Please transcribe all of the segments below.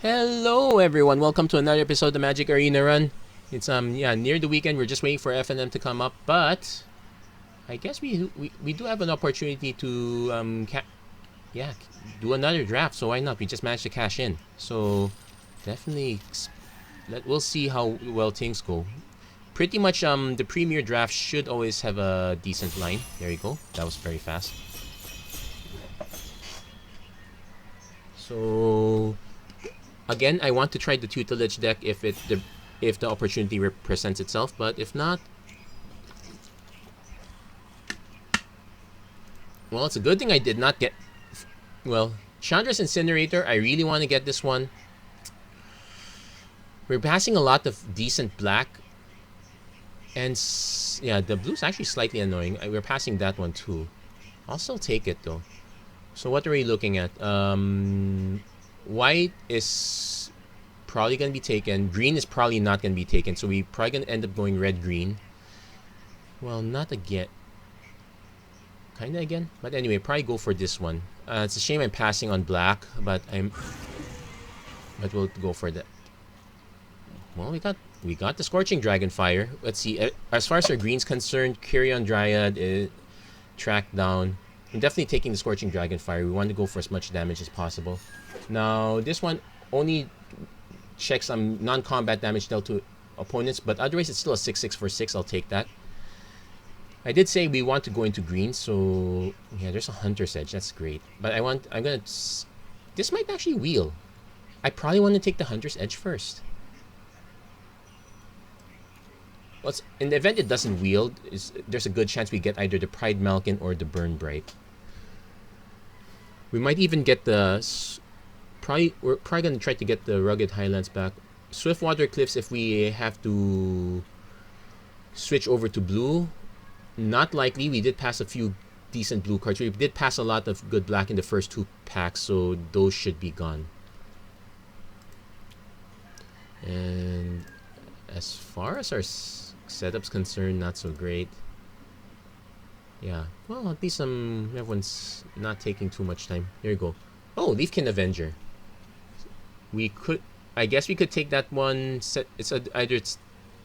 Hello everyone, welcome to another episode of the Magic Arena Run. It's near the weekend. We're just waiting for FNM to come up, but I guess we do have an opportunity to do another draft. So why not? We just managed to cash in. So definitely we'll see how well things go. Pretty much the premier draft should always have a decent line. There you go. That was very fast. So again, I want to try the tutelage deck if the opportunity presents itself, but if not, well, it's a good thing I did not get. Well, Chandra's Incinerator, I really want to get this one. We're passing a lot of decent black, and yeah, the blue's actually slightly annoying. We're passing that one too. I'll still take it though. So what are we looking at? White is probably going to be taken. Green is probably not going to be taken. So we're probably going to end up going red-green. Well, not again. Kind of again. But anyway, probably go for this one. It's a shame I'm passing on black, but we'll go for that. Well, we got the Scorching Dragonfire. Let's see. As far as our green's concerned, Kyrion Dryad tracked down. I'm definitely taking the Scorching Dragonfire. We want to go for as much damage as possible. Now, this one only checks some non-combat damage dealt to opponents, but otherwise it's still a 6/6 for 6. I'll take that. I did say we want to go into green, so yeah, there's a Hunter's Edge. That's great. But this might actually wheel. I probably want to take the Hunter's Edge first. Well, in the event it doesn't wheel, there's a good chance we get either the Pride Malkin or the Burn Bright. We might even get we're probably going to try to get the Rugged Highlands back. Swiftwater Cliffs if we have to switch over to blue. Not likely. We did pass a few decent blue cards. We did pass a lot of good black in the first 2 packs, so those should be gone. And as far as our setup's concerned, not so great. Yeah, well, at least everyone's not taking too much time. There you go. Oh, Leafkin Avenger. I guess we could take that one.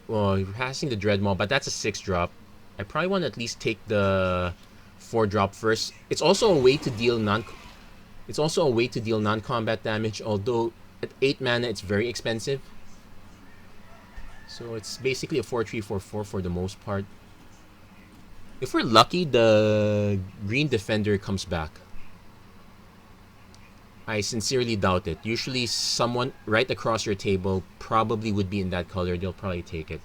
We're passing the Dreadmaw, but that's a 6-drop. I probably want to at least take the 4-drop first. It's also a way to deal non-combat damage, although at 8 mana it's very expensive. So it's basically a 4/3/4/4 for the most part. If we're lucky, the Green Defender comes back. I sincerely doubt it. Usually someone right across your table probably would be in that color. They'll probably take it.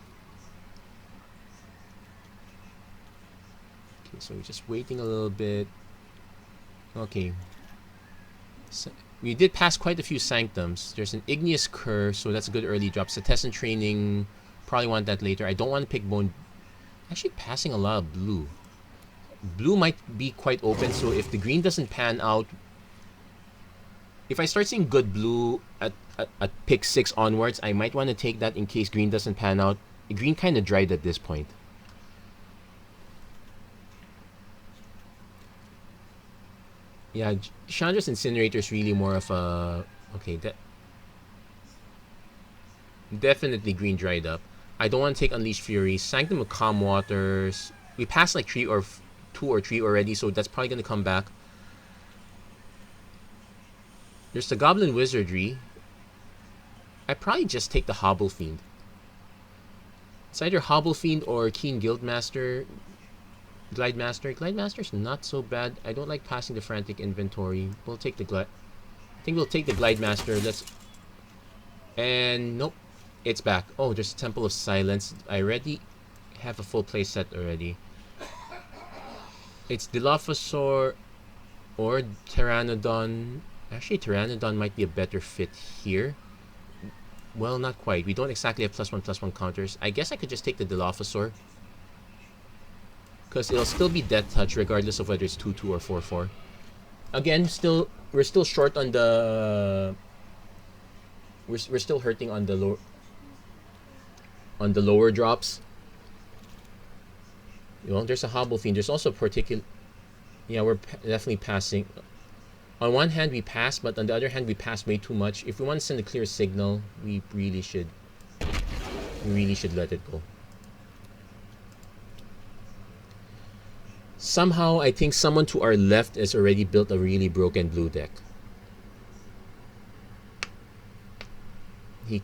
Okay, so we're just waiting a little bit. Okay. So we did pass quite a few Sanctums. There's an Igneous Curse, so that's a good early drop. Setessan Training, probably want that later. I don't want to pick Bone. Actually passing a lot of blue. Blue might be quite open, so if the green doesn't pan out, if I start seeing good blue at pick 6 onwards, I might want to take that in case green doesn't pan out. Green kind of dried at this point. Yeah, Chandra's Incinerator is really more of a... Okay, definitely green dried up. I don't want to take Unleashed Fury. Sanctum of Calm Waters. We passed like 2 or 3 already, so that's probably going to come back. There's the Goblin Wizardry. I probably just take the Hobble Fiend. It's either Hobble Fiend or Keen Guildmaster. Glide Master. Glide Master's not so bad. I don't like passing the Frantic Inventory. We'll take the Glide. I think we'll take the Glide Master. And nope. It's back. Oh, there's Temple of Silence. I already have a full playset already. It's Dilophosaur or Pteranodon. Actually, Pteranodon might be a better fit here. Well, not quite. We don't exactly have +1/+1 counters. I guess I could just take the Dilophosaur. Because it'll still be Death Touch regardless of whether it's 2/2 or 4/4. Again, we're still short on the... We're still hurting on the lower drops. Well, there's a Hobble Fiend. There's also particular... Yeah, we're definitely passing... On one hand, we pass, but on the other hand, we pass way too much. If we want to send a clear signal, we really should let it go. Somehow, I think someone to our left has already built a really broken blue deck.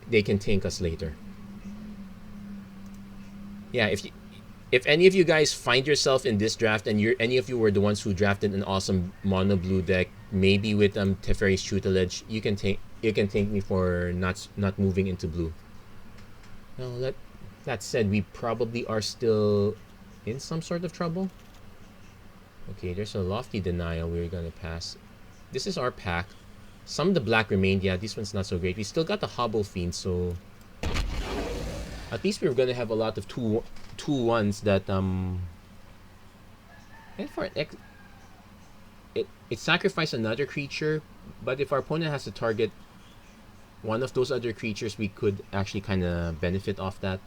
They can tank us later. Yeah, if any of you guys find yourself in this draft and any of you were the ones who drafted an awesome mono blue deck, maybe with Teferi's tutelage, you can thank me for not moving into blue. Now that said, we probably are still in some sort of trouble. Okay, there's a lofty denial we're gonna pass. This is our pack. Some of the black remained. Yeah, this one's not so great. We still got the Hobble Fiend, so at least we're gonna have a lot of two ones that and for it sacrificed another creature, but if our opponent has to target one of those other creatures, we could actually kind of benefit off that.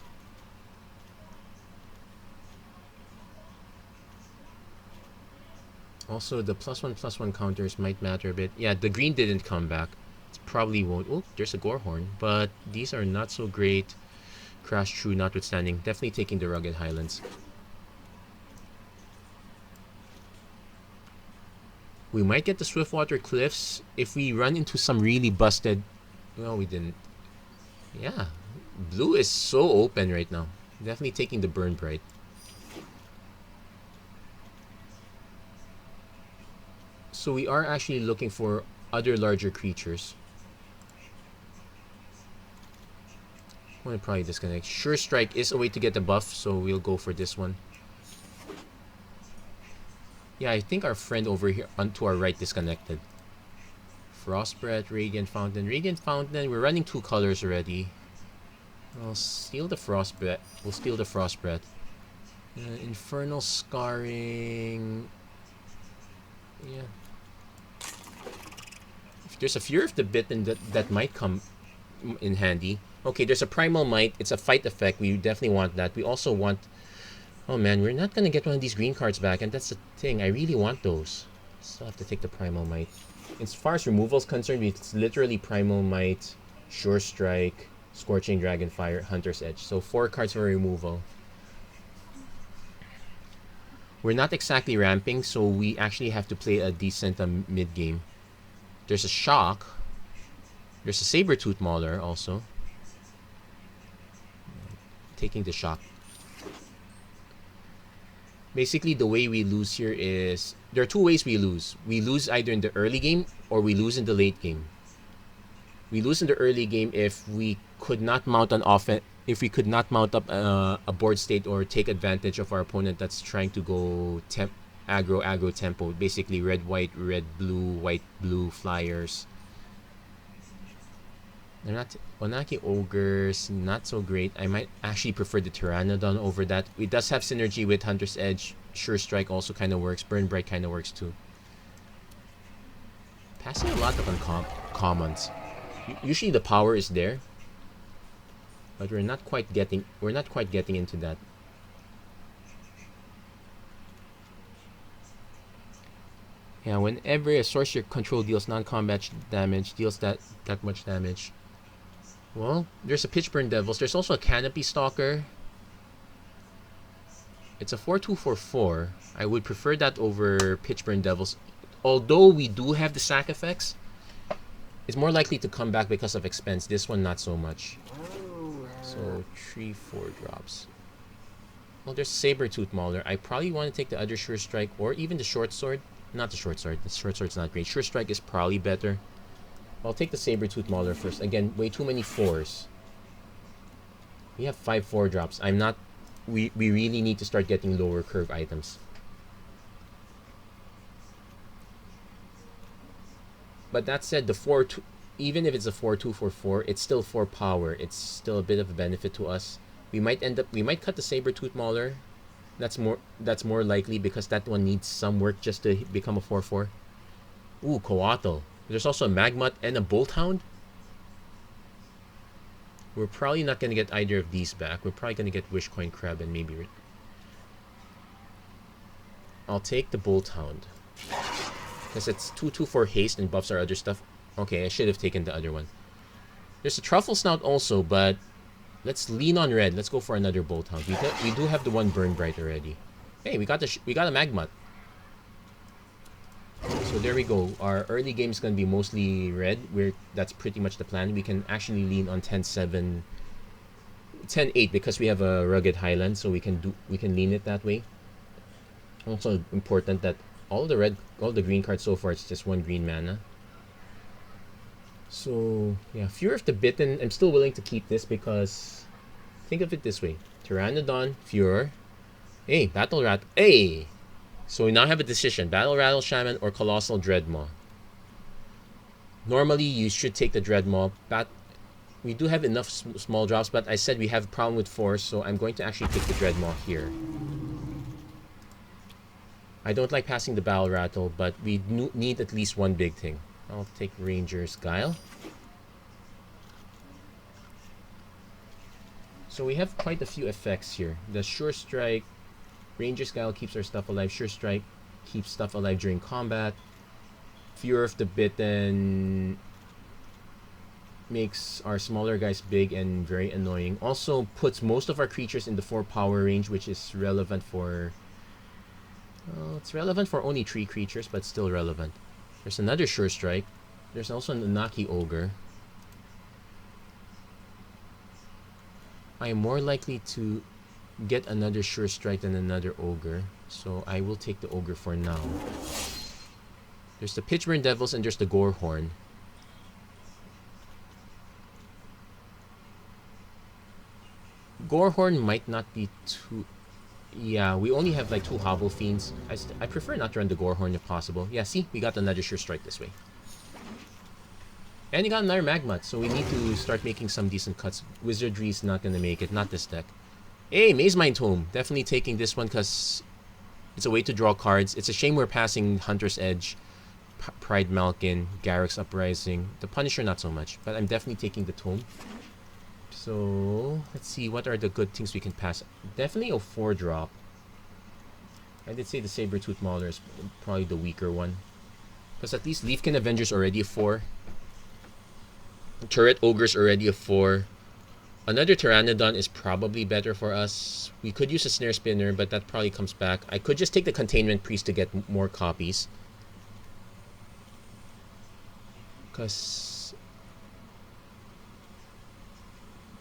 Also, the +1/+1 counters might matter a bit. Yeah, the green didn't come back. It probably won't. Oh, there's a Gorehorn, but these are not so great. Crash True notwithstanding. Definitely taking the Rugged Highlands. We might get the Swiftwater Cliffs if we run into some really busted... Well, we didn't. Yeah, blue is so open right now. Definitely taking the Burn Bright. So we are actually looking for other larger creatures. I'm gonna probably disconnect. Sure Strike is a way to get the buff, so we'll go for this one. Yeah, I think our friend over here to our right disconnected. Frost Breath, Radiant Fountain. Radiant Fountain, we're running 2 colors already. I'll steal the Frost Breath. We'll steal the Frost Breath. Infernal Scarring. Yeah. If there's a Fear of the Bitten that might come in handy. Okay, there's a Primal Might. It's a fight effect. We definitely want that. We also want... Oh man, we're not gonna get one of these green cards back, and that's the thing. I really want those. Still have to take the Primal Might. As far as removal is concerned, it's literally Primal Might, Sure Strike, Scorching Dragonfire, Hunter's Edge. So 4 cards for removal. We're not exactly ramping, so we actually have to play a decent mid-game. There's a Shock. There's a Saber-Tooth Mauler also. Taking the Shock. Basically, the way we lose here is... There are 2 ways we lose. We lose either in the early game or we lose in the late game. We lose in the early game if we could not mount an offense... If we could not mount up a board state or take advantage of our opponent that's trying to go aggro tempo. Basically, red, white, white, blue flyers. They're not... Onaki Ogres, not so great. I might actually prefer the Pteranodon over that. It does have synergy with Hunter's Edge. Sure Strike also kind of works. Burn Bright kind of works too. Passing a lot of uncommons. Usually the power is there, but we're not quite getting into that. Yeah, whenever a sorcerer control deals non-combat damage, deals that much damage. Well, there's a Pitchburn Devils. There's also a Canopy Stalker. It's a 4/2/4/4. I would prefer that over Pitchburn Devils. Although we do have the sack effects, it's more likely to come back because of expense. This one, not so much. So, 3/4 drops. Well, there's Saber-Tooth Mauler. I probably want to take the other Sure Strike or even the Short Sword. Not the Short Sword. The Short Sword's not great. Sure Strike is probably better. I'll take the Saber-Tooth Mauler first. Again, way too many 4s. We have 5 4-drops. We really need to start getting lower curve items. But that said, even if it's a 4/2/4/4, it's still 4 power. It's still a bit of a benefit to us. We might cut the Saber-Tooth Mauler. That's more likely because that one needs some work just to become a 4/4. Ooh, Coatl. There's also a Magmut and a Bolthound. We're probably not going to get either of these back. We're probably going to get Wishcoin Crab and maybe... I'll take the Bolthound. Because it's 2/2 for haste and buffs our other stuff. Okay, I should have taken the other one. There's a Truffle Snout also, but let's lean on red. Let's go for another Bolt Hound. We do have the one Burn Bright already. Hey, we got a Magmut. So there we go. Our early game is going to be mostly red. That's pretty much the plan. We can actually lean on 10-7, 10-8 because we have a Rugged Highland, so we can lean it that way. Also important that all the green cards so far, it's just one green mana. So yeah, Fury of the Bitten, I'm still willing to keep this because think of it this way. Pteranodon, Furor. Hey, Battle Rat. Hey! So we now have a decision. Battle Rattle Shaman or Colossal Dreadmaw. Normally you should take the Dreadmaw. We do have enough small drops, but I said we have a problem with force, so I'm going to actually take the Dreadmaw here. I don't like passing the Battle Rattle, but we need at least one big thing. I'll take Ranger's Guile. So we have quite a few effects here. The Sure Strike, Ranger's Guile keeps our stuff alive. Sure Strike keeps stuff alive during combat. Fury of the Bitten makes our smaller guys big and very annoying. Also puts most of our creatures in the 4 power range, which is relevant for... it's relevant for only 3 creatures, but still relevant. There's another Sure Strike. There's also an Anaki Ogre. I am more likely to get another Sure Strike than another Ogre, so I will take the Ogre for now. There's the Pitchburn Devils and there's the Gorehorn. Gorehorn might not be too... Yeah, we only have like 2 Hobble Fiends. I prefer not to run the Gorehorn if possible. Yeah, see? We got another Sure Strike this way. And you got another Magmut, so we need to start making some decent cuts. Wizardry's not gonna make it, not this deck. Hey, Maze Mind Tome. Definitely taking this one because it's a way to draw cards. It's a shame we're passing Hunter's Edge, Pride Malkin, Garruk's Uprising. The Punisher, not so much, but I'm definitely taking the Tome. So, let's see, what are the good things we can pass? Definitely a 4-drop. I did say the Saber-Tooth Mauler is probably the weaker one. Because at least Leafkin Avenger's already a 4. Turret Ogre's already a 4. Another Pteranodon is probably better for us. We could use a Snare Spinner, but that probably comes back. I could just take the Containment Priest to get more copies. Because...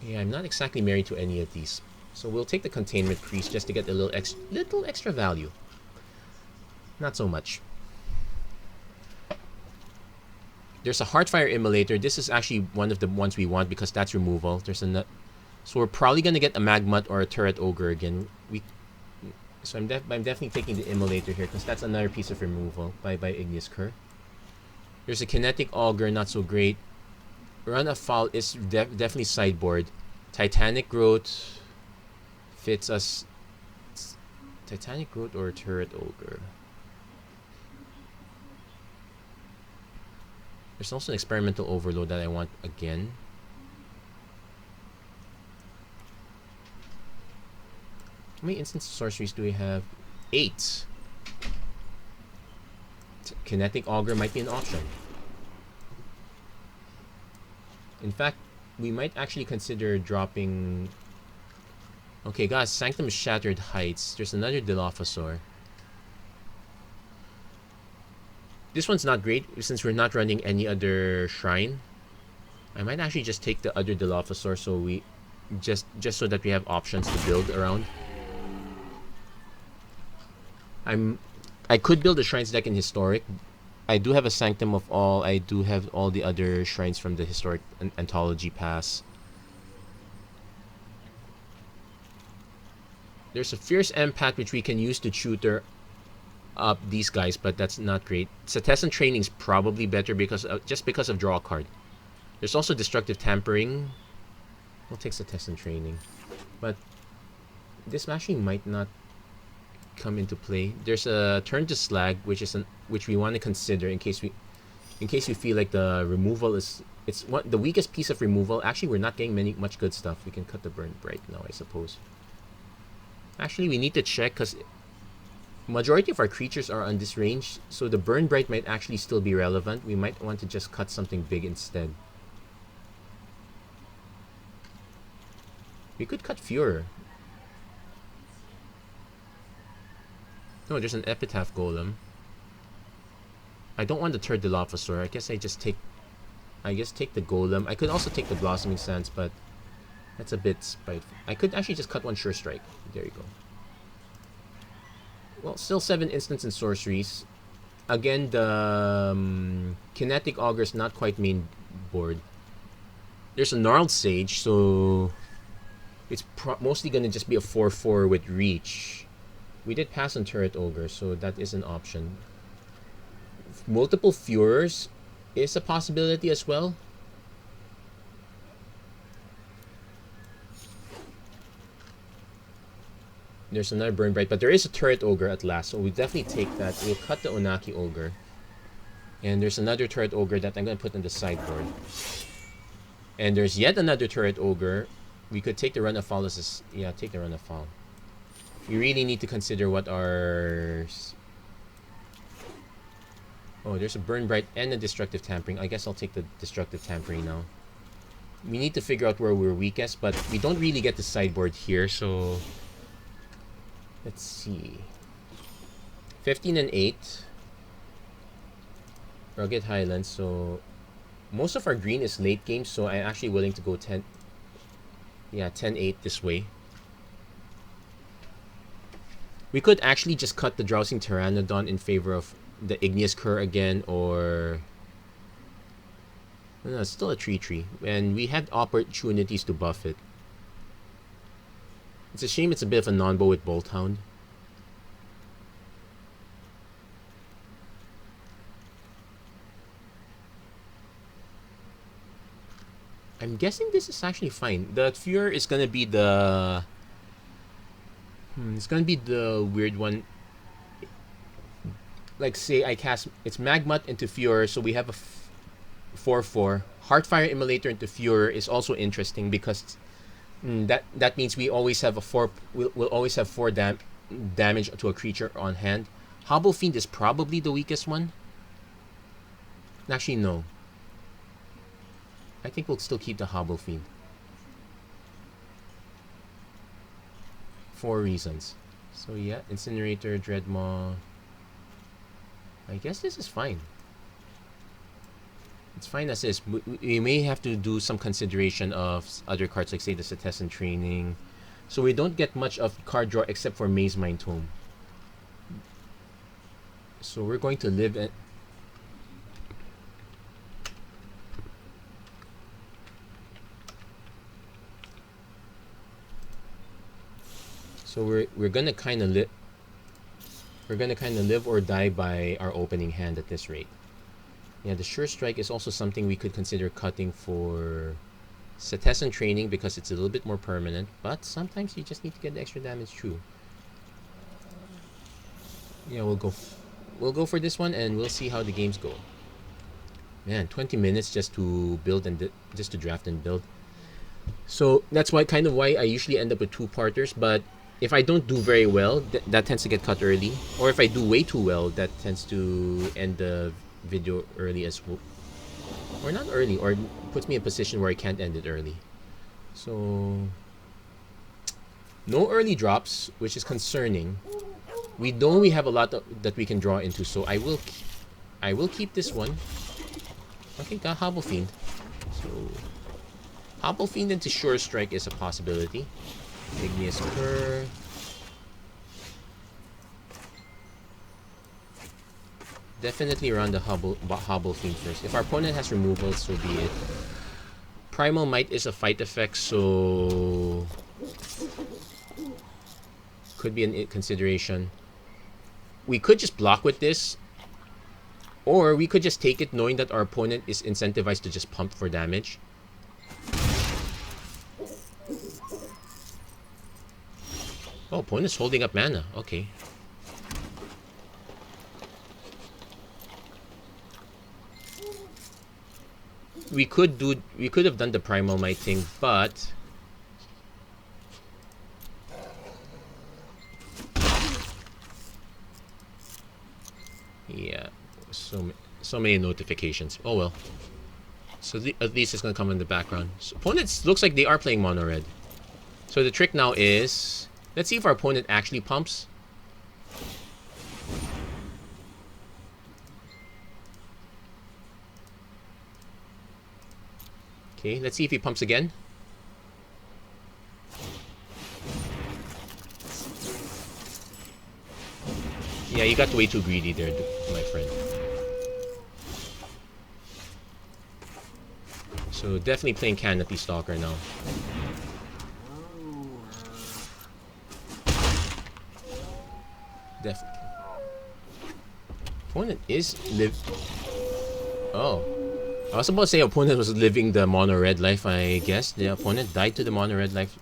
yeah, I'm not exactly married to any of these. So we'll take the Containment Priest just to get a little extra value. Not so much. There's a Heartfire Immolator. This is actually one of the ones we want because that's removal. There's a so we're probably gonna get a Magmut or a Turret Ogre again. So I'm definitely taking the Immolator here because that's another piece of removal. Bye bye Igneous Cur. There's a Kinetic Augur, not so great. Run Afoul is definitely sideboard. Titanic Growth fits us. Titanic Growth or Turret Ogre. There's also an Experimental Overload that I want again. How many instant sorceries do we have? 8. Kinetic Augur might be an option. In fact, we might actually consider dropping... Okay, guys, Sanctum Shattered Heights. There's another Dilophosaur. This one's not great since we're not running any other shrine. I might actually just take the other Dilophosaur so we just so that we have options to build around. I could build a shrines deck in Historic. I do have a Sanctum of All. I do have all the other shrines from the Historic Anthology Pass. There's a Fierce Empath which we can use to tutor up these guys, but that's not great. Setessan Training is probably better because just because of draw a card. There's also Destructive Tampering. We'll take Setessan Training, but this actually might not come into play. There's a Turn to Slag, which we want to consider in case we feel like the removal is the weakest piece of removal. Actually, we're not getting much good stuff. We can cut the Burn Bright now, I suppose. Actually, we need to check because Majority of our creatures are on this range, so the Burn Bright might actually still be relevant. We might want to just cut something big instead. We could cut Furor. No, there's an Epitaph Golem. I don't want the Third Dilophosaur. I guess take the Golem. I could also take the Blossoming Sands, but that's a bit spiteful. I could actually just cut one Sure Strike. There you go. Well, still 7 instants and sorceries. Again, the Kinetic Augur is not quite main board. There's a Gnarled Sage, so it's mostly going to just be a 4/4 with reach. We did pass on Turret Ogre, so that is an option. Multiple Furors is a possibility as well. There's another Burn Bright, but there is a Turret Ogre at last, so we definitely take that. We'll cut the Onaki Ogre. And there's another Turret Ogre that I'm going to put on the sideboard. And there's yet another Turret Ogre. We could take the Run of Fall as a... Yeah, take the Run of Fall. We really need to consider what our... Oh, there's a Burn Bright and a Destructive Tampering. I guess I'll take the Destructive Tampering now. We need to figure out where we're weakest, but we don't really get the sideboard here, so... Let's see. 15 and 8. Rugged Highlands, so... Most of our green is late game, so I'm actually willing to go 10... Yeah, 10-8 this way. We could actually just cut the Drowsing Pteranodon in favor of the Igneous Cur again, or... No, it's still a tree. And we had opportunities to buff it. It's a shame it's a bit of a non-bow with Bolt Hound. I'm guessing this is actually fine. The Furor is gonna be the... it's gonna be the weird one. Like, say I cast... It's Magmut into Furor, so we have a 4/4. Heartfire Immolator into Furor is also interesting because that means we always have a 4... We'll always have 4 damage to a creature on hand. Hobble Fiend is probably the weakest one. Actually, no. I think we'll still keep the Hobble Fiend. 4 reasons. So yeah, Incinerator, Dreadmaw. I guess this is fine. It's fine as is. We may have to do some consideration of other cards, like say the Cetizen Training. So we don't get much of card draw except for Maze Mind Tome. So we're going to live at... So we're gonna kind of live or die by our opening hand at this rate. Yeah, the Sure Strike is also something we could consider cutting for Cetizen Training because it's a little bit more permanent, but sometimes you just need to get the extra damage through. Yeah, we'll go for this one and we'll see how the games go. Man, 20 minutes just to build and just to draft and build. So that's why I usually end up with 2-parters, but if I don't do very well, that tends to get cut early. Or if I do way too well, that tends to end the video early as well. Or not early, or puts me in a position where I can't end it early. So... no early drops, which is concerning. We know we have a lot that we can draw into, so I will keep this one. Okay, got Hobble Fiend. So... Hobble Fiend into Sure Strike is a possibility. Igneous Cur. Definitely run the Hobble Fiend first. If our opponent has removal, so be it. Primal Might is a fight effect, so... could be a consideration. We could just block with this. Or we could just take it knowing that our opponent is incentivized to just pump for damage. Oh, opponent's holding up mana. Okay. We could have done the Primal Might thing, but So many notifications. Oh well. So at least it's gonna come in the background. So opponents looks like they are playing mono red. So the trick now is, let's see if our opponent actually pumps. Okay, let's see if he pumps again. Yeah, you got way too greedy there, my friend. So definitely playing Canopy Stalker now. Definitely. Opponent is Oh. I was about to say opponent was living the mono red life, I guess. The opponent died to the mono red life.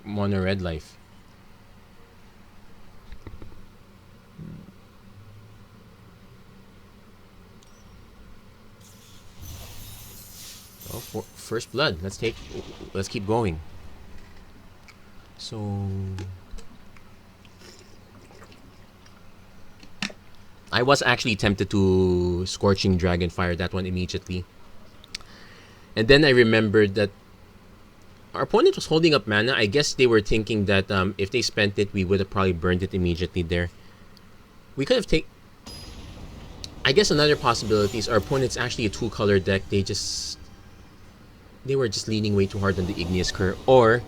Mono red life. Oh, first blood. Let's keep going. So I was actually tempted to Scorching Dragonfire that one immediately. And then I remembered that our opponent was holding up mana. I guess they were thinking that if they spent it, we would have probably burned it immediately there. We could have taken... I guess another possibility is our opponent's actually a two-color deck. They were just leaning way too hard on the Igneous Curve. Or...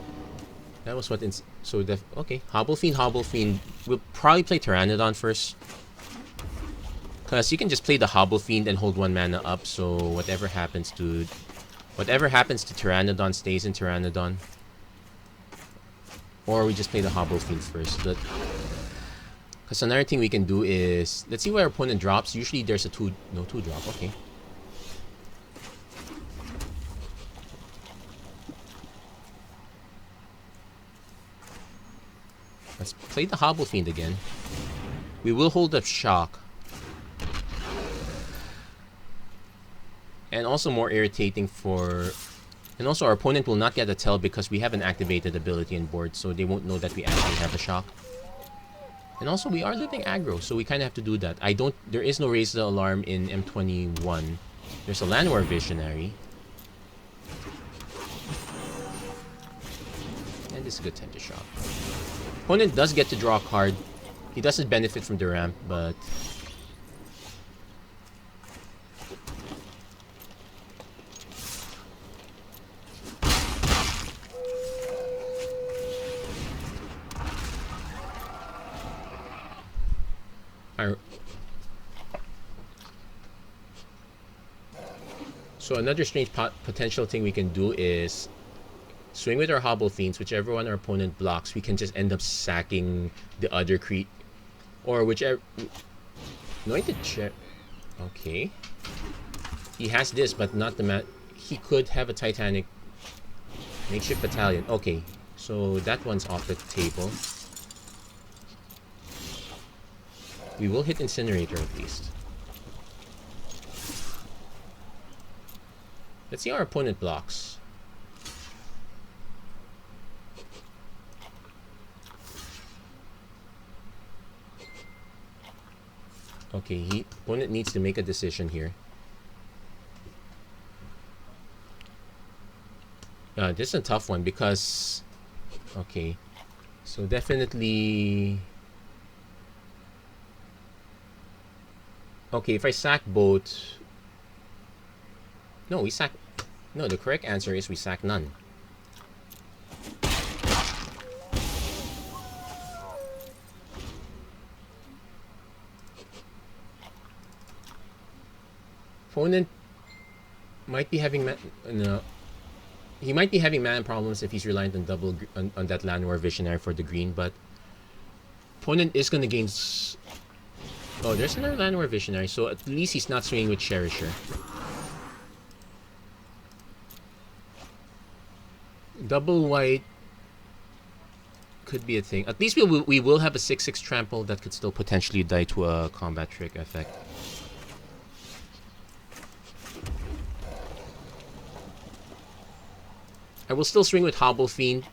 that was what... okay. Hobble Fiend. We'll probably play Pteranodon first. Because you can just play the Hobble Fiend and hold one mana up, so whatever happens to Pteranodon stays in Pteranodon. Or we just play the Hobble Fiend first. Because another thing we can do is, let's see where our opponent drops. Usually there's a 2 drop, okay. Let's play the Hobble Fiend again. We will hold up Shock. And also more irritating for... and also our opponent will not get a tell because we have an activated ability on board, so they won't know that we actually have a Shock. And also we are living aggro, so we kind of have to do that. There is no Raise the Alarm in M21. There's a Llanowar Visionary. And this is a good time to Shock. Opponent does get to draw a card. He doesn't benefit from the ramp, but... so another strange potential thing we can do is swing with our Hobble Fiends, whichever one our opponent blocks, we can just end up sacking the other creep. Or whichever... Anointed Chair... okay. He has this, but not the he could have a Titanic Makeshift Battalion. Okay, so that one's off the table. We will hit Incinerator at least. Let's see how our opponent blocks. Okay, opponent needs to make a decision here. This is a tough one because... okay, so definitely... okay, if I sack both... no, we sack... no, the correct answer is we sack none. Opponent might be having no. He might be having mana problems if he's reliant on on that Llanowar Visionary for the green, but opponent is gonna gain. Oh, there's another Llanowar Visionary, so at least he's not swinging with Cherisher. Double white could be a thing. At least we will have a 6/6 trample that could still potentially die to a combat trick effect. I will still swing with Hobble Fiend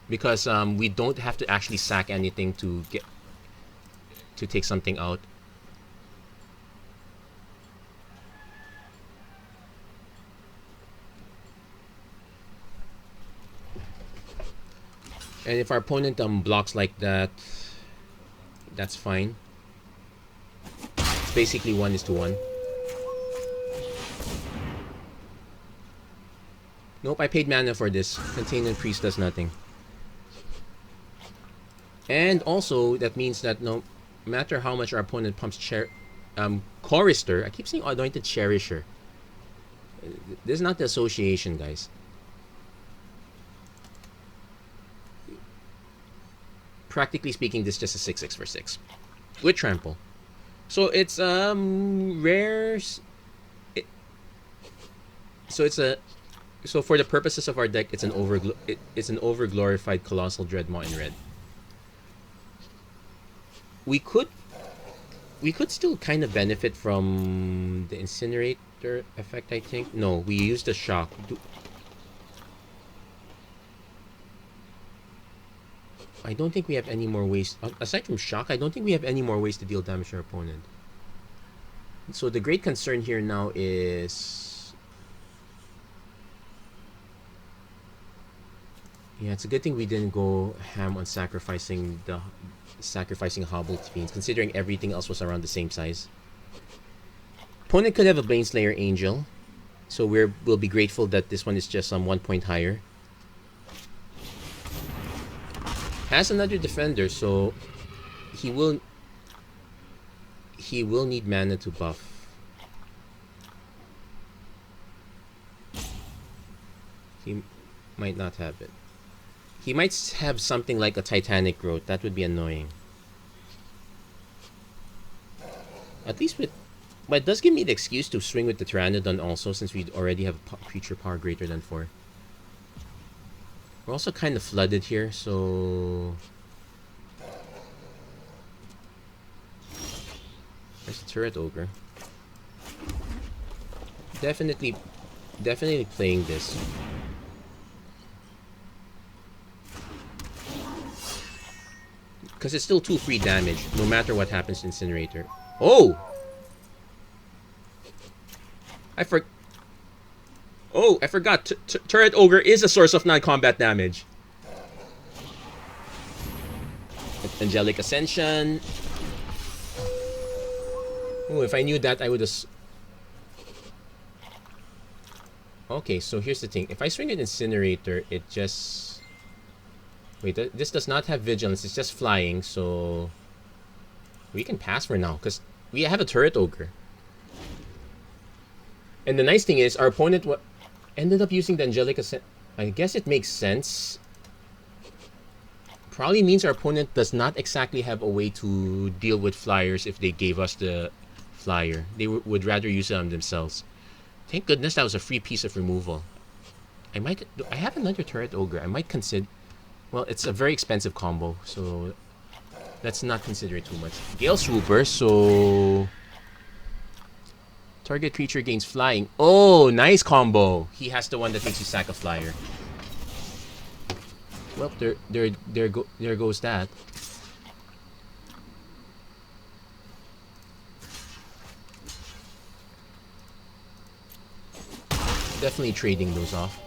because we don't have to actually sack anything to take something out. And if our opponent blocks like that, that's fine. It's basically 1:1. Nope, I paid mana for this. Containment Priest does nothing. And also, that means that no matter how much our opponent pumps Chorister, I keep saying Anointed Cherisher. This is not the association, guys. Practically speaking, this is just a 6/6 for 6 with trample. So it's rare. So for the purposes of our deck, it's an over glorified Colossal Dreadmaw in red. We could still kind of benefit from the Incinerator effect, I think. No, we used the Shock. I don't think we have any more ways. Aside from Shock, I don't think we have any more ways to deal damage to our opponent. So the great concern here now is... Yeah, it's a good thing we didn't go ham on sacrificing Hobbled Fiends, considering everything else was around the same size. Opponent could have a Baneslayer Angel, so we'll be grateful that this one is just 1 point higher. Has another defender, so he will need mana to buff. He might not have it. He might have something like a Titanic Growth. That would be annoying. At least with... But it does give me the excuse to swing with the Pteranodon also, since we already have creature power greater than 4. We're also kind of flooded here, so... There's a Turret Ogre. Definitely playing this. Because it's still 2 free damage, no matter what happens to Incinerator. Oh! I forgot. Turret Ogre is a source of non-combat damage. Angelic Ascension. Oh, if I knew that, I would have... Okay, so here's the thing. If I swing an Incinerator, it just... Wait, this does not have Vigilance. It's just flying, so... We can pass for now, because we have a Turret Ogre. And the nice thing is, our opponent ended up using the Angelic Ascension. I guess it makes sense. Probably means our opponent does not exactly have a way to deal with flyers if they gave us the flyer. They would rather use them themselves. Thank goodness that was a free piece of removal. I have another Turret Ogre. I might consider... Well, it's a very expensive combo, so let's not consider it too much. Gale Swooper, so... Target creature gains flying. Oh, nice combo. He has the one that makes you sack a flyer. Well, there goes that. Definitely trading those off.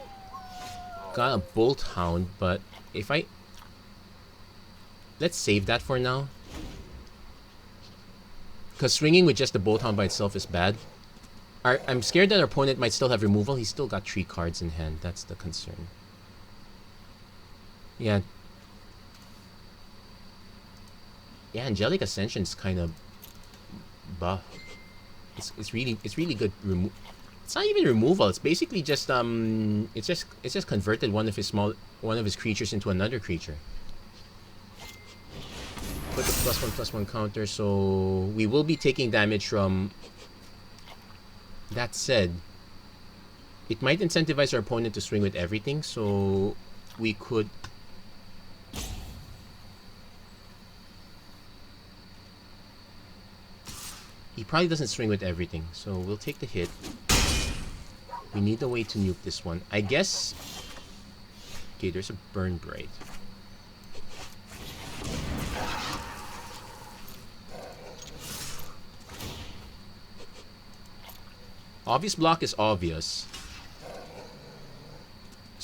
Got a Bolt Hound, but if I... Let's save that for now. Because swinging with just the Bolt Hound by itself is bad. I'm scared that our opponent might still have removal. He's still got 3 cards in hand. That's the concern. Yeah. Yeah, Angelic Ascension is kind of buff. It's really good. It's not even removal. It's basically just it's just converted one of his creatures into another creature. Put the +1/+1 counter, so we will be taking damage from... That said, it might incentivize our opponent to swing with everything, so we could... He probably doesn't swing with everything, so we'll take the hit. We need a way to nuke this one. I guess... Okay, there's a Burn Bright. Obvious block is obvious.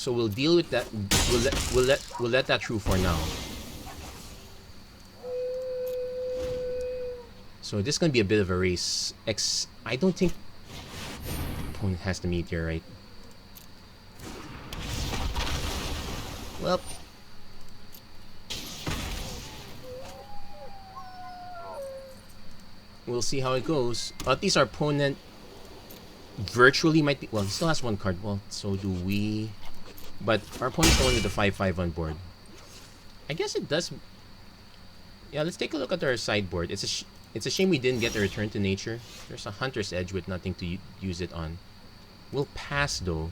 So we'll deal with that. We'll let that through for now. So this is gonna be a bit of a race. I don't think opponent has the meteor, right? Well, we'll see how it goes. At least our opponent virtually might be. Well, he still has one card. Well, so do we. But our opponent's the one with the 5/5 on board. I guess it does. Yeah, let's take a look at our sideboard. It's a shame we didn't get the Return to Nature. There's a Hunter's Edge with nothing to use it on. We'll pass though.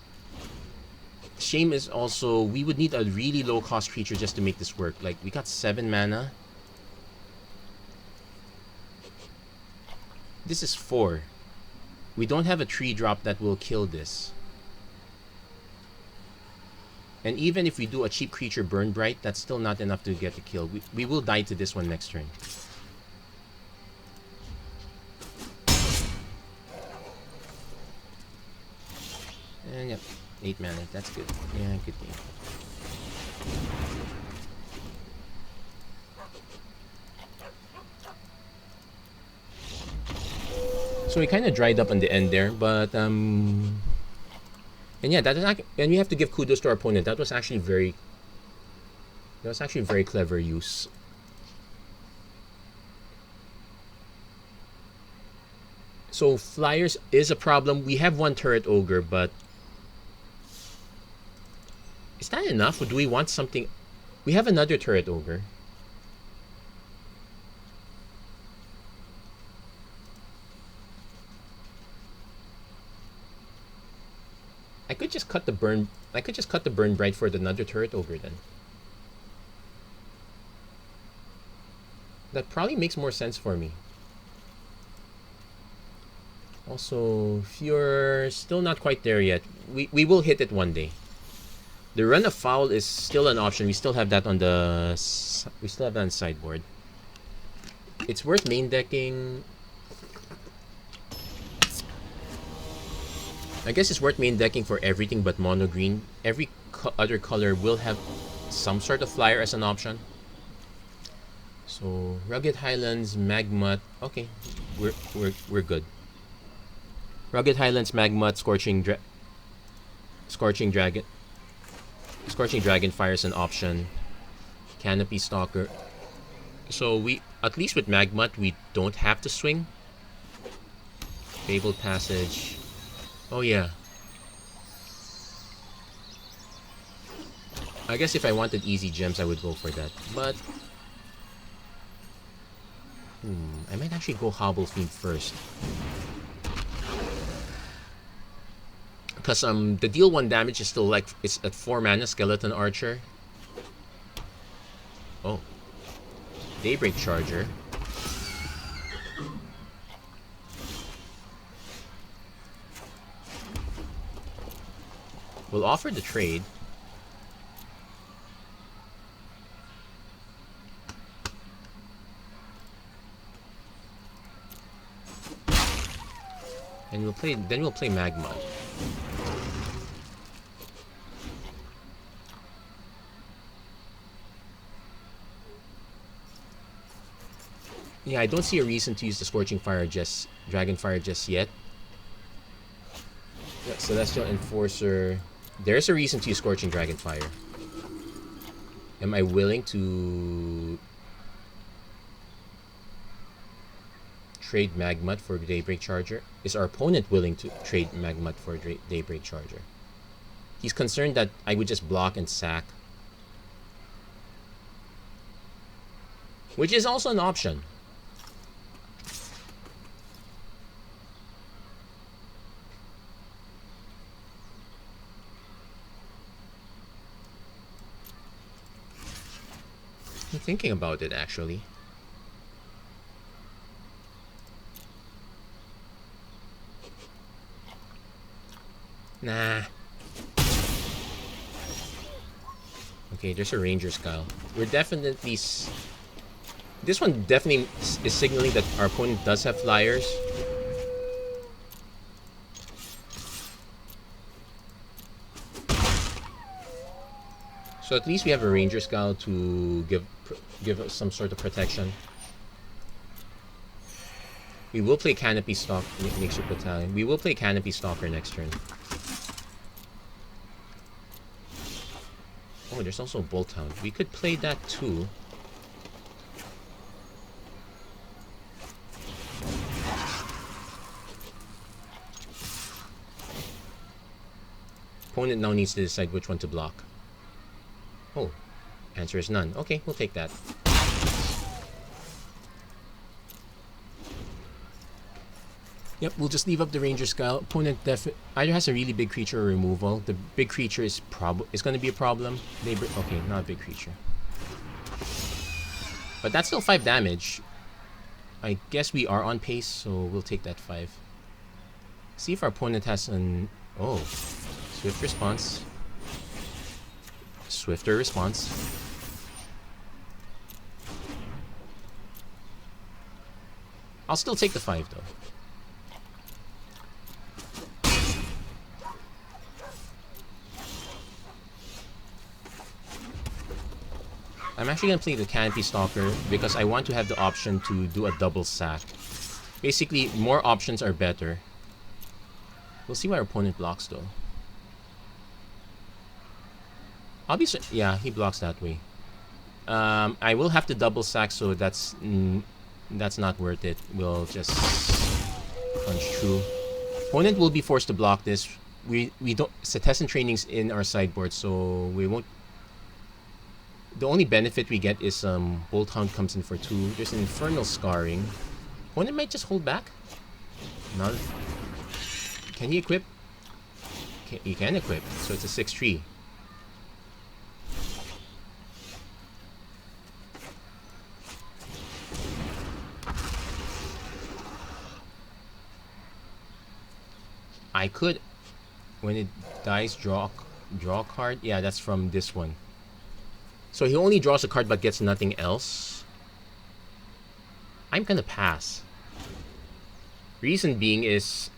Shame is also we would need a really low cost creature just to make this work. Like we got 7 mana. This is 4. We don't have a 3-drop that will kill this. And even if we do a cheap creature Burn Bright, that's still not enough to get the kill. We will die to this one next turn. And yep, 8 mana. That's good. Yeah, good game. So we kind of dried up on the end there, but and yeah, that is and we have to give kudos to our opponent. That was actually very clever use. So flyers is a problem. We have one turret ogre, but is that enough? Or do we want something? We have another turret ogre. I could just cut the burn bright for another turret ogre then. That probably makes more sense for me. Also, if you're still not quite there yet, we will hit it one day. The Run of Foul is still an option. We still have that on the sideboard. It's worth main decking. I guess it's worth main decking for everything but mono green. Every other color will have some sort of flyer as an option. So Rugged Highlands, Magmut. Okay, we're good. Rugged Highlands, Magmut, Scorching Dragonfire is an option. Canopy Stalker. So we, at least with Magmut, we don't have to swing. Fabled Passage. Oh yeah. I guess if I wanted easy gems, I would go for that. But I might actually go Hobble Fiend first. Because the deal 1 damage is still like it's at 4 mana, Skeleton Archer. Oh. Daybreak Charger. We'll offer the trade. And we'll play Magma. Yeah, I don't see a reason to use the Dragonfire just yet. Yeah, Celestial Enforcer. There's a reason to use Scorching Dragonfire. Am I willing to trade Magmut for Daybreak Charger? Is our opponent willing to trade Magmut for Daybreak Charger? He's concerned that I would just block and sack. Which is also an option. I'm thinking about it actually. Nah. Okay, there's a Ranger Skull. We're definitely... This one definitely is signaling that our opponent does have flyers. So at least we have a Ranger Scout to give us some sort of protection. We will play Canopy Stalk, Mixer Battalion. We will play Canopy Stalker next turn. Oh, there's also Bolt Hound. We could play that too. Opponent now needs to decide which one to block. Oh, answer is none. Okay, we'll take that. Yep, we'll just leave up the Ranger Scout. Opponent either has a really big creature or removal. The big creature is going to be a problem. Okay, not a big creature. But that's still 5 damage. I guess we are on pace, so we'll take that 5. See if our opponent has an... Oh, swift response. Swifter response. I'll still take the 5 though. I'm actually going to play the Canopy Stalker because I want to have the option to do a double sack. Basically, more options are better. We'll see what our opponent blocks though. Yeah, he blocks that way. I will have to double sack, so that's not worth it. We'll just punch through. Opponent will be forced to block this. We don't... Setessan Training's in our sideboard, so we won't... The only benefit we get is Bolt Hound comes in for 2. There's an Infernal Scarring. Opponent might just hold back. No. Can he equip? He can equip, so it's a 6-3. I could, when it dies, draw a card. Yeah, that's from this one. So he only draws a card but gets nothing else. I'm gonna pass. Reason being is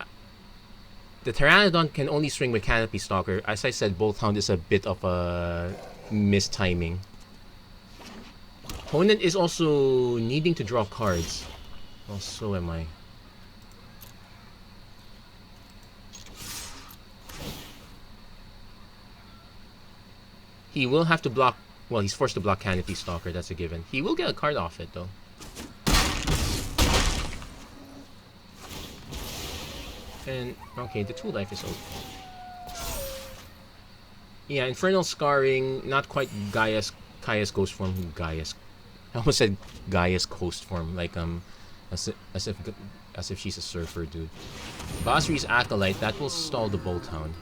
the Pteranodon can only swing with Canopy Stalker. As I said, Bolt Hound is a bit of a mistiming. Opponent is also needing to draw cards. Well, so am I. He will have to block... Well, he's forced to block Canopy Stalker, that's a given. He will get a card off it, though. And, okay, the 2 life is over. Yeah, Infernal Scarring, not quite Gaia's Ghost form. Gaia's... I almost said Gaia's Coast form, like, as if she's a surfer, dude. Basri's Acolyte, that will stall the Bolt Hound.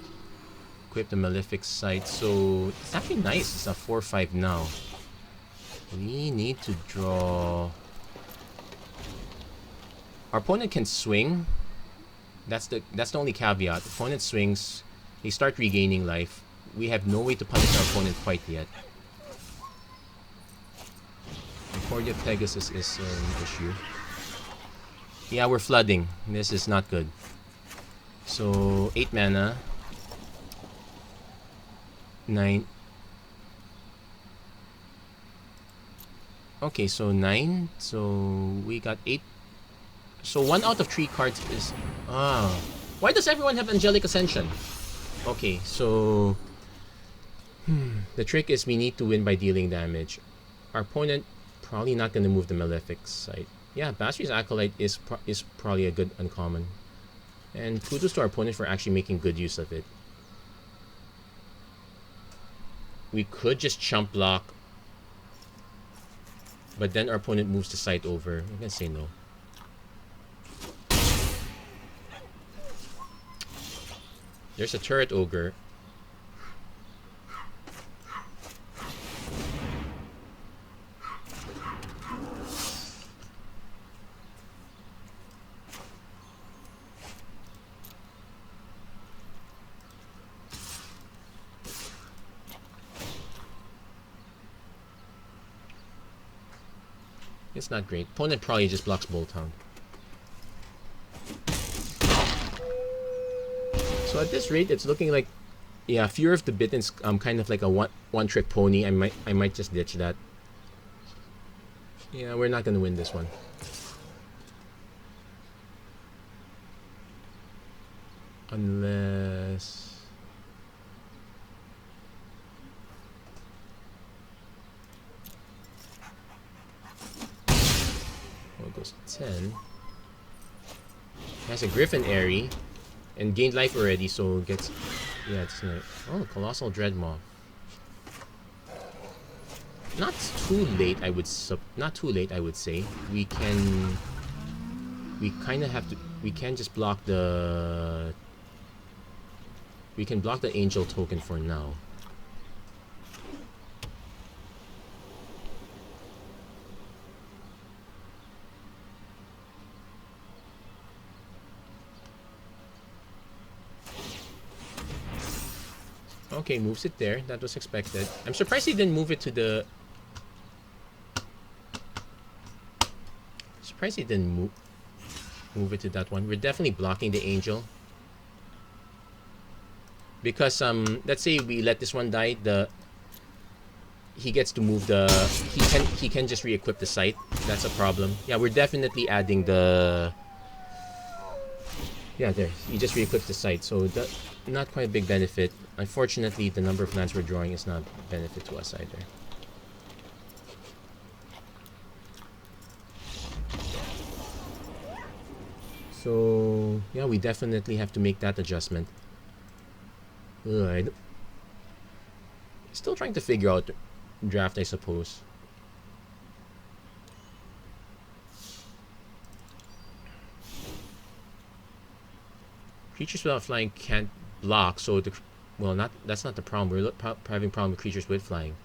Equip the Malefic Sight, so it's actually nice. It's a 4-5 now. We need to draw... Our opponent can swing. That's the only caveat. Opponent swings, they start regaining life. We have no way to punish our opponent quite yet. Concordia Pegasus is an issue. Yeah, we're flooding. This is not good. So 8 mana. 9. Okay, so 9. So we got 8. So 1 out of 3 cards is... Why does everyone have Angelic Ascension? Okay, so... The trick is we need to win by dealing damage. Our opponent probably not going to move the Malefic Sight. Yeah, Basri's Acolyte is probably a good uncommon. And kudos to our opponent for actually making good use of it. We could just chump block, but then our opponent moves the site over. I'm gonna say no. There's a Turret Ogre. It's not great. Opponent probably just blocks Bolt Hound. So at this rate, it's looking like Yeah, Fear of the Bitten's kind of like a one trick pony. I might just ditch that. Yeah, we're not gonna win this one. Unless it goes to 10. Has a Griffin Airy and gained life already, so gets it's not. Oh, Colossal Dreadmaw. Not too late, I would not too late, I would say. We kind of have to. We can just block the. We can block the Angel token for now. Okay, moves it there. That was expected. I'm surprised he didn't move it to the. Surprised he didn't move it to that one. We're definitely blocking the Angel. Because let's say we let this one die, he gets to move the he can just re-equip the site. That's a problem. Yeah, we're definitely adding the. Yeah, there. He just re-equips the site, so not quite a big benefit. Unfortunately, the number of lands we're drawing is not a benefit to us either. So yeah, we definitely have to make that adjustment. Still trying to figure out draft, I suppose. Creatures without flying can't block, so that's not the problem. We're having problem with creatures with flying.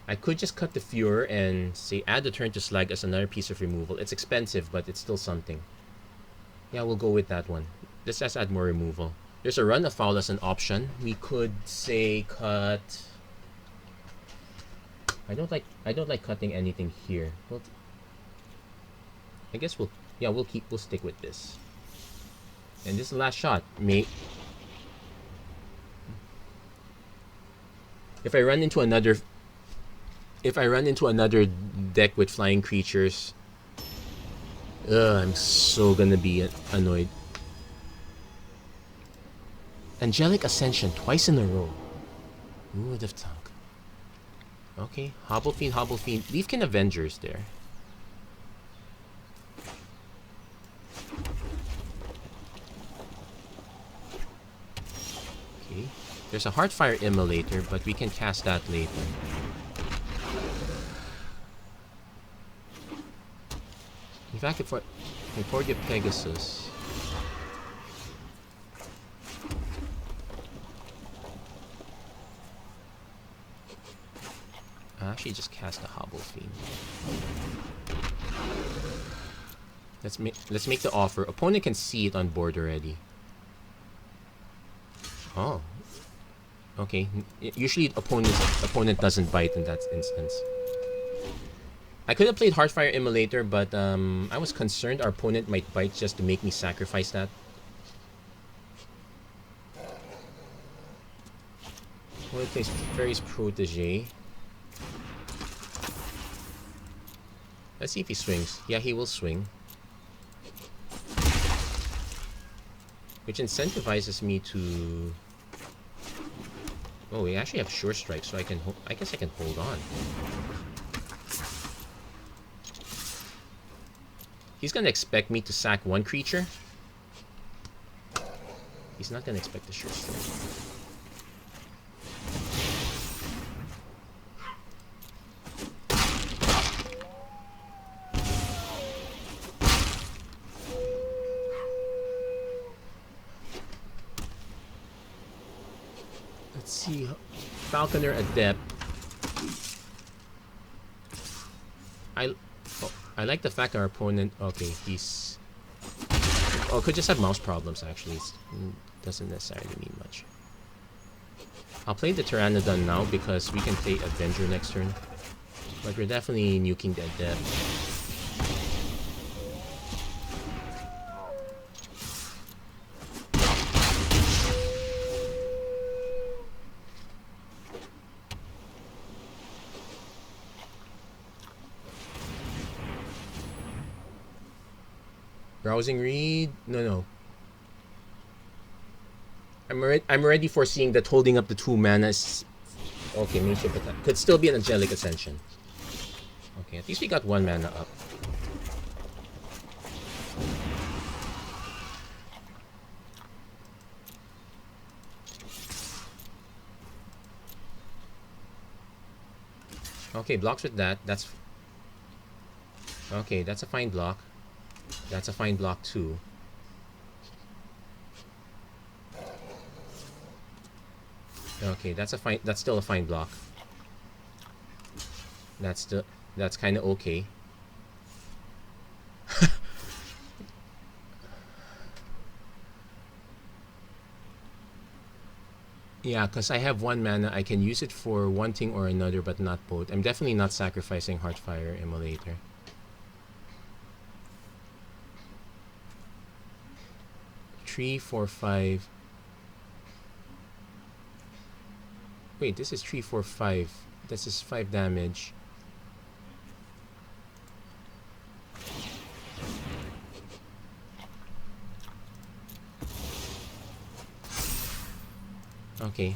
I could just cut the Fuhrer and say add the turn to Slag as another piece of removal. It's expensive, but it's still something. Yeah, we'll go with that one. Let's just add more removal. There's a Run of Foul as an option. We could say cut. I don't like cutting anything here. Well, I guess we'll stick with this. And this is the last shot. If I run into another deck with flying creatures, I'm so gonna be annoyed. Angelic Ascension twice in a row. Who would have thunk? Okay, Hobble Fiend, Leafkin Avengers there. Okay, there's a Heartfire Immolator, but we can cast that later. In fact, if Concordia Pegasus. I actually just cast a Hobble Fiend. Let's make the offer. Opponent can see it on board already. Oh. Okay. Usually opponent doesn't bite in that instance. I could have played Heartfire Immolator, but I was concerned our opponent might bite just to make me sacrifice that. Opponent plays Fairy's Protege. Let's see if he swings. Yeah, he will swing. Which incentivizes me to... Oh, we actually have Sure Strike, so I guess I can hold on. He's gonna expect me to sack one creature. He's not gonna expect the Sure Strike. Let's see. Falconer Adept. I like the fact our opponent... Okay, he's... Oh, could just have mouse problems, actually. Doesn't necessarily mean much. I'll play the Pteranodon now because we can play Avenger next turn. But we're definitely nuking the Adept. Browsing read. No. I'm already foreseeing that holding up the 2 mana is okay. Maybe, but that could still be an Angelic Ascension. Okay, at least we got 1 mana up. Okay, blocks with that. That's okay. That's a fine block. That's a fine block too. Okay, that's still a fine block. That's kind of okay. Yeah, because I have 1 mana, I can use it for one thing or another, but not both. I'm definitely not sacrificing Heartfire Immolator. Three, 4, 5. Wait, this is 3, 4, 5. This is 5 damage. Okay.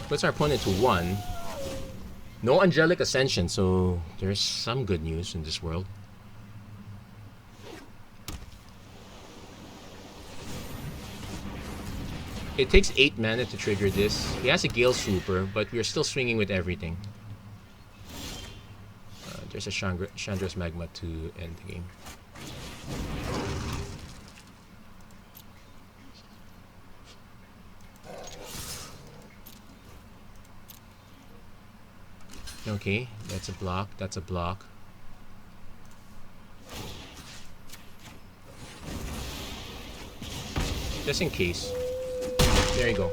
Puts our opponent to 1. No Angelic Ascension, so there's some good news in this world. It takes 8 mana to trigger this. He has a Gale Super, but we're still swinging with everything. There's a Chandra's Magma to end the game. Okay, that's a block, that's a block. Just in case. There you go.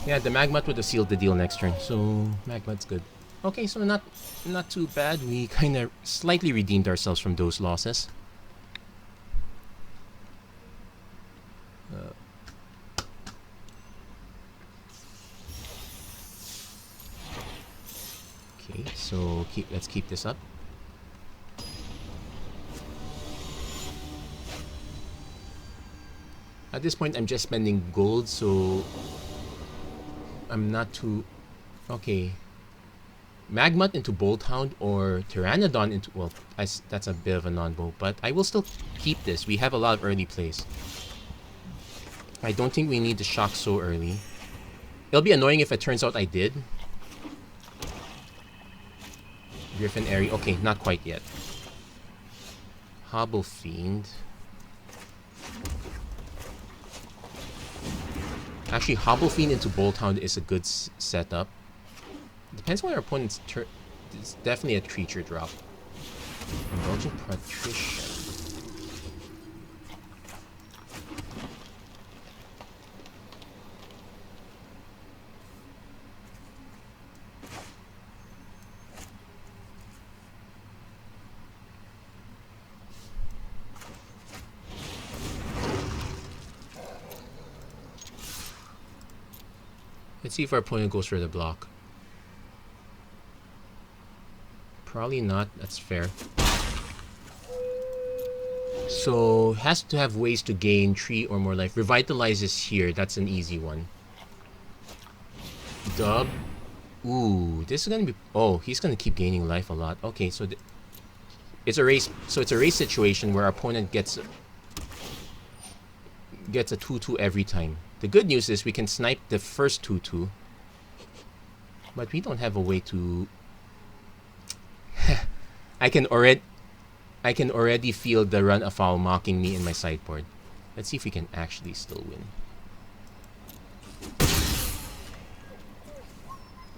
Yeah, the Magmat would have sealed the deal next turn, so Magmat's good. Okay, so not too bad. We kind of slightly redeemed ourselves from those losses. Okay, so let's keep this up. At this point, I'm just spending gold, so I'm not too... Okay. Magmut into Bolthound or Pteranodon into... Well, that's a bit of a non-bow, but I will still keep this. We have a lot of early plays. I don't think we need to shock so early. It'll be annoying if it turns out I did. Griffin Airy. Okay, not quite yet. Hobble Fiend. Actually, Hobble Fiend into Bolthound is a good setup. Depends on our opponent's turn. It's definitely a creature drop. Indulgent Patrician. Let's see if our opponent goes for the block. Probably not. That's fair. So, has to have ways to gain 3 or more life. Revitalize is here. That's an easy one. Dub. Ooh, this is gonna be... Oh, he's gonna keep gaining life a lot. Okay, so... It's a race... So it's a race situation where our opponent gets a 2-2 every time. The good news is we can snipe the first 2-2. But we don't have a way to... I can already feel the run afoul mocking me in my sideboard. Let's see if we can actually still win.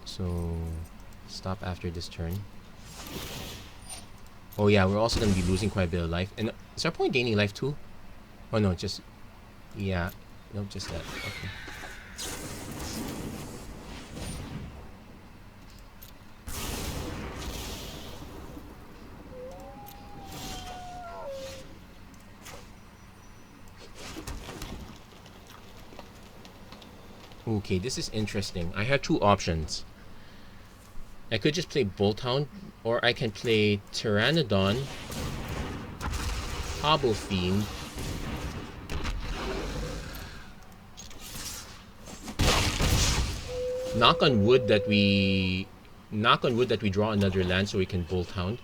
So, stop after this turn. Oh yeah, we're also going to be losing quite a bit of life. And is our opponent gaining life too? Oh no, just... Yeah. No, just that. Okay. Okay, this is interesting. I have 2 options. I could just play Bolthound, or I can play Pteranodon Hobble Fiend. Knock on wood that we draw another land so we can Bolt Hound.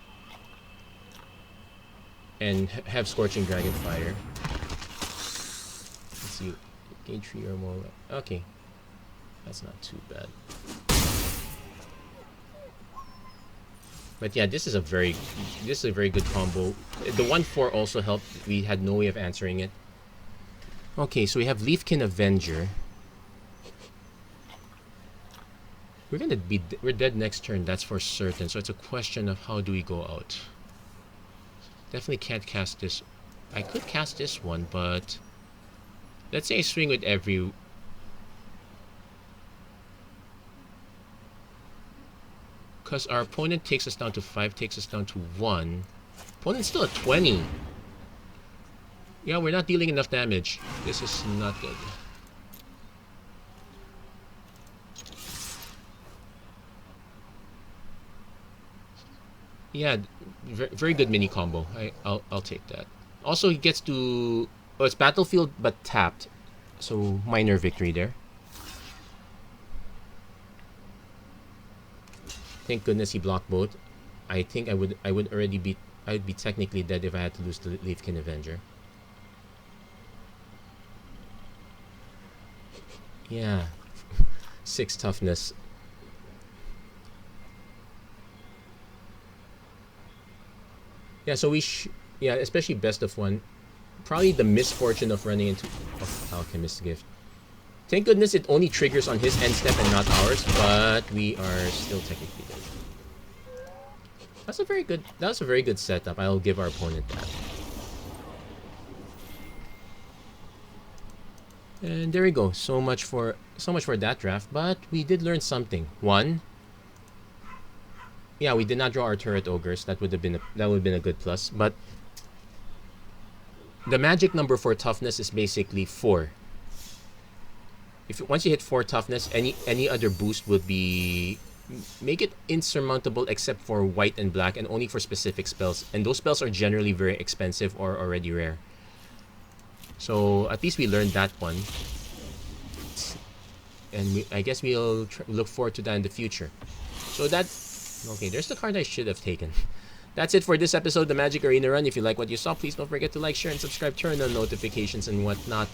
And have Scorching Dragon Fire. Let's see. Gain 3 or more. Okay. That's not too bad. But yeah, this is a very good combo. The 1/4 also helped. We had no way of answering it. Okay, so we have Leafkin Avenger. We're dead next turn, that's for certain. So it's a question of how do we go out. Definitely can't cast this. I could cast this one, but let's say I swing with every. Because our opponent takes us down to 5, takes us down to 1. Opponent's still at 20. Yeah, we're not dealing enough damage. This is not good. Yeah, very good mini combo. I'll take that. Also, he gets to. Oh, it's battlefield but tapped, so minor victory there. Thank goodness he blocked both. I think I would already be. I'd be technically dead if I had to lose the Leafkin Avenger. Yeah, 6 toughness. Yeah, so yeah, especially best of 1. Probably the misfortune of running into Alchemist's Gift. Thank goodness it only triggers on his end step and not ours, but we are still technically dead. That was a very good setup. I'll give our opponent that. And there we go. So much for that draft, but we did learn something. 1, yeah, we did not draw our turret ogres. That would have been a good plus. But the magic number for toughness is basically 4. Once you hit 4 toughness, any other boost would be make it insurmountable except for white and black, and only for specific spells. And those spells are generally very expensive or already rare. So at least we learned that one, and I guess we'll look forward to that in the future. So okay, there's the card I should have taken. That's it for this episode of the Magic Arena Run. If you like what you saw, please don't forget to like, share, and subscribe. Turn on notifications and whatnot.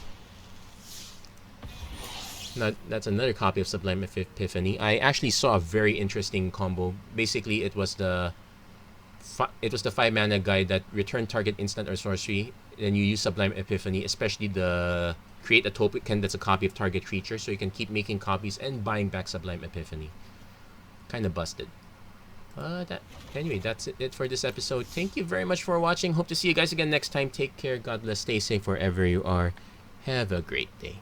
That's another copy of Sublime Epiphany. I actually saw a very interesting combo. Basically, it was the 5 mana guy that return target instant or sorcery. Then you use Sublime Epiphany, especially the create a token that's a copy of target creature, so you can keep making copies and buying back Sublime Epiphany. Kind of busted. Anyway, that's it for this episode. Thank you very much for watching. Hope to see you guys again next time. Take care. God bless. Stay safe wherever you are. Have a great day.